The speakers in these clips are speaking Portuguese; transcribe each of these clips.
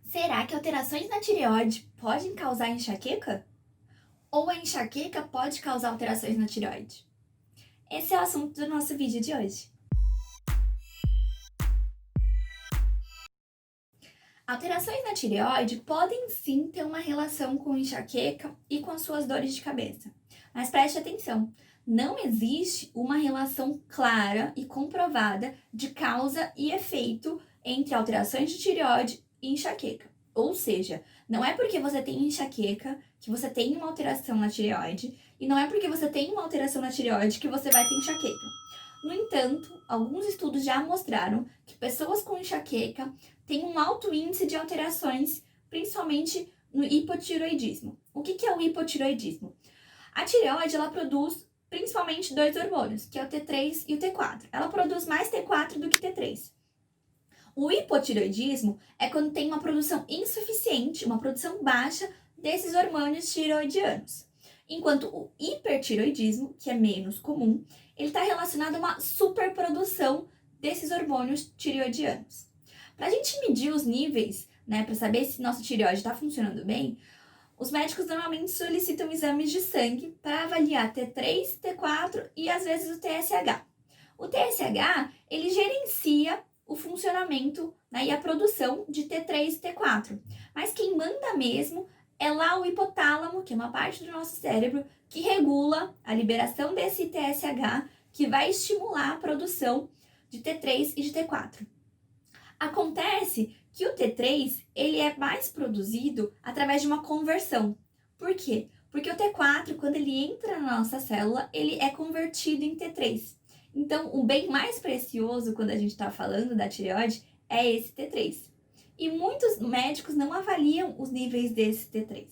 Será que alterações na tireoide podem causar enxaqueca? Ou a enxaqueca pode causar alterações na tireoide? Esse é o assunto do nosso vídeo de hoje. Alterações na tireoide podem sim ter uma relação com enxaqueca e com as suas dores de cabeça. Mas preste atenção, não existe uma relação clara e comprovada de causa e efeito entre alterações de tireoide e enxaqueca. Ou seja, não é porque você tem enxaqueca que você tem uma alteração na tireoide, e não é porque você tem uma alteração na tireoide que você vai ter enxaqueca. No entanto, alguns estudos já mostraram que pessoas com enxaqueca têm um alto índice de alterações, principalmente no hipotiroidismo. O que é o hipotiroidismo? A tireoide, ela produz principalmente dois hormônios, que é o T3 e o T4. Ela produz mais T4 do que T3. O hipotiroidismo é quando tem uma produção insuficiente, uma produção baixa desses hormônios tiroidianos. Enquanto o hipertiroidismo, que é menos comum, ele está relacionado a uma superprodução desses hormônios tireoidianos. Para a gente medir os níveis, né, para saber se nossa tireoide está funcionando bem, os médicos normalmente solicitam exames de sangue para avaliar T3, T4 e às vezes o TSH. O TSH, ele gerencia o funcionamento, né, e a produção de T3 e T4. Mas quem manda mesmo é lá o hipotálamo, que é uma parte do nosso cérebro que regula a liberação desse TSH, que vai estimular a produção de T3 e de T4. Acontece que o T3 ele é mais produzido através de uma conversão. Por quê? Porque o T4, quando ele entra na nossa célula, ele é convertido em T3. Então, o bem mais precioso quando a gente está falando da tireoide é esse T3. E muitos médicos não avaliam os níveis desse T3.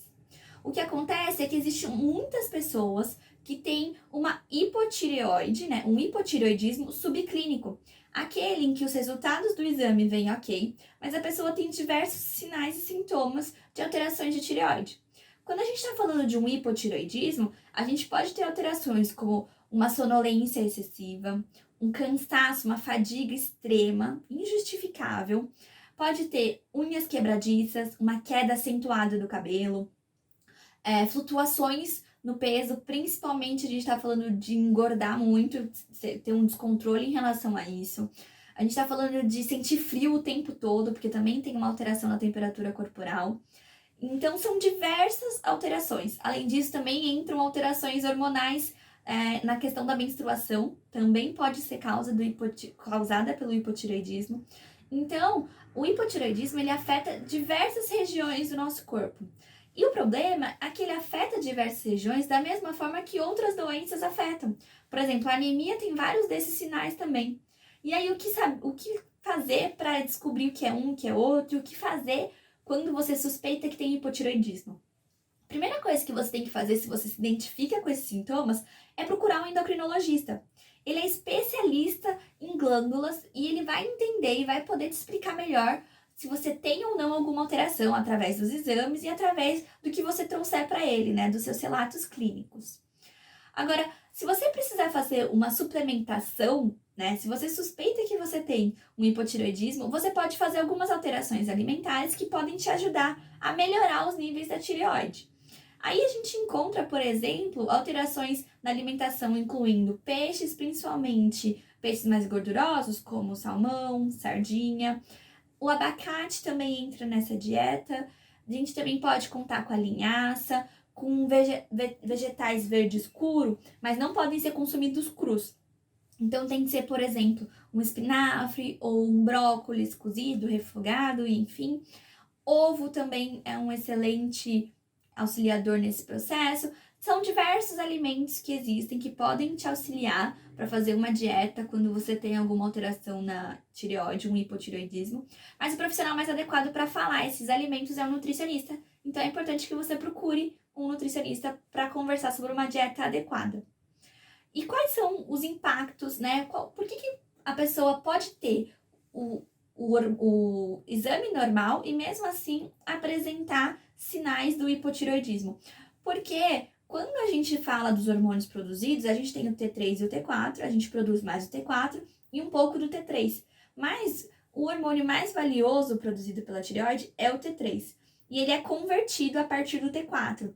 O que acontece é que existem muitas pessoas que têm uma hipotireoide, né, um hipotireoidismo subclínico, aquele em que os resultados do exame vêm ok, mas a pessoa tem diversos sinais e sintomas de alterações de tireoide. Quando a gente está falando de um hipotireoidismo, a gente pode ter alterações como uma sonolência excessiva, um cansaço, uma fadiga extrema, injustificável, pode ter unhas quebradiças, uma queda acentuada do cabelo, flutuações no peso, principalmente a gente está falando de engordar muito, ter um descontrole em relação a isso. A gente está falando de sentir frio o tempo todo, porque também tem uma alteração na temperatura corporal. Então, são diversas alterações. Além disso, também entram alterações hormonais na questão da menstruação, também pode ser causada pelo hipotireoidismo. Então, o hipotireoidismo ele afeta diversas regiões do nosso corpo. E o problema é que ele afeta diversas regiões da mesma forma que outras doenças afetam. Por exemplo, a anemia tem vários desses sinais também. E aí, o que fazer para descobrir o que é um, o que é outro, o que fazer quando você suspeita que tem hipotireoidismo? A primeira coisa que você tem que fazer se você se identifica com esses sintomas é procurar um endocrinologista. Ele é especialista em glândulas e ele vai entender e vai poder te explicar melhor se você tem ou não alguma alteração através dos exames e através do que você trouxer para ele, né, dos seus relatos clínicos. Agora, se você precisar fazer uma suplementação, né, se você suspeita que você tem um hipotireoidismo, você pode fazer algumas alterações alimentares que podem te ajudar a melhorar os níveis da tireoide. Aí a gente encontra, por exemplo, alterações na alimentação, incluindo peixes, principalmente peixes mais gordurosos, como salmão, sardinha. O abacate também entra nessa dieta. A gente também pode contar com a linhaça, com vegetais verde escuro, mas não podem ser consumidos crus. Então tem que ser, por exemplo, um espinafre ou um brócolis cozido, refogado, enfim. Ovo também é um excelente auxiliador nesse processo. São diversos alimentos que existem que podem te auxiliar para fazer uma dieta quando você tem alguma alteração na tireoide, um hipotireoidismo. Mas o profissional mais adequado para falar esses alimentos é um nutricionista. Então é importante que você procure um nutricionista para conversar sobre uma dieta adequada. E quais são os impactos, né? Por que a pessoa pode ter o exame normal e mesmo assim apresentar sinais do hipotireoidismo? Porque quando a gente fala dos hormônios produzidos, a gente tem o T3 e o T4, a gente produz mais o T4 e um pouco do T3. Mas o hormônio mais valioso produzido pela tireoide é o T3. E ele é convertido a partir do T4.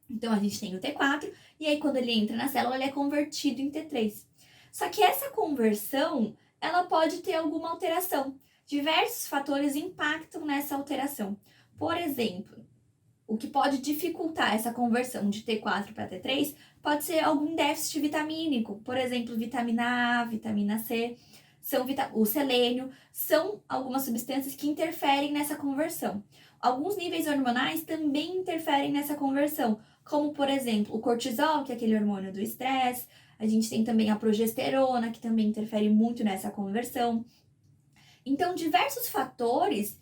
Então, a gente tem o T4, e aí quando ele entra na célula, ele é convertido em T3. Só que essa conversão, ela pode ter alguma alteração. Diversos fatores impactam nessa alteração. Por exemplo, o que pode dificultar essa conversão de T4 para T3 pode ser algum déficit vitamínico, por exemplo, vitamina A, vitamina C, o selênio, são algumas substâncias que interferem nessa conversão. Alguns níveis hormonais também interferem nessa conversão, como, por exemplo, o cortisol, que é aquele hormônio do estresse. A gente tem também a progesterona, que também interfere muito nessa conversão. Então, diversos fatores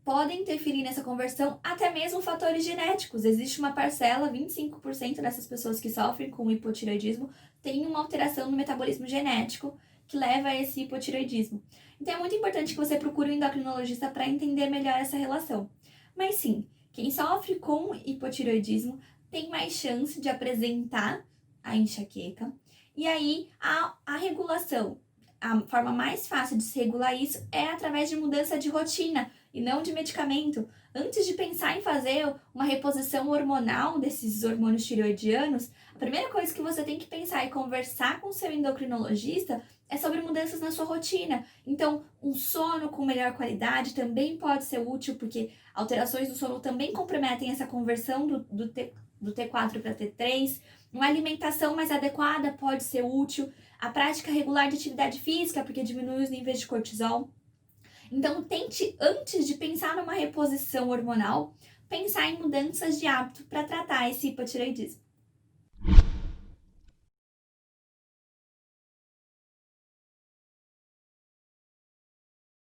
podem interferir nessa conversão, até mesmo fatores genéticos. Existe uma parcela, 25% dessas pessoas que sofrem com hipotireoidismo tem uma alteração no metabolismo genético que leva a esse hipotireoidismo. Então, é muito importante que você procure um endocrinologista para entender melhor essa relação. Mas sim, quem sofre com hipotireoidismo tem mais chance de apresentar a enxaqueca. E aí, a regulação, a forma mais fácil de se regular isso é através de mudança de rotina e não de medicamento. Antes de pensar em fazer uma reposição hormonal desses hormônios tireoidianos, a primeira coisa que você tem que pensar e conversar com o seu endocrinologista é sobre mudanças na sua rotina. Então, um sono com melhor qualidade também pode ser útil, porque alterações do sono também comprometem essa conversão do T4 para T3. Uma alimentação mais adequada pode ser útil. A prática regular de atividade física, porque diminui os níveis de cortisol. Então, tente, antes de pensar numa reposição hormonal, pensar em mudanças de hábito para tratar esse hipotireoidismo.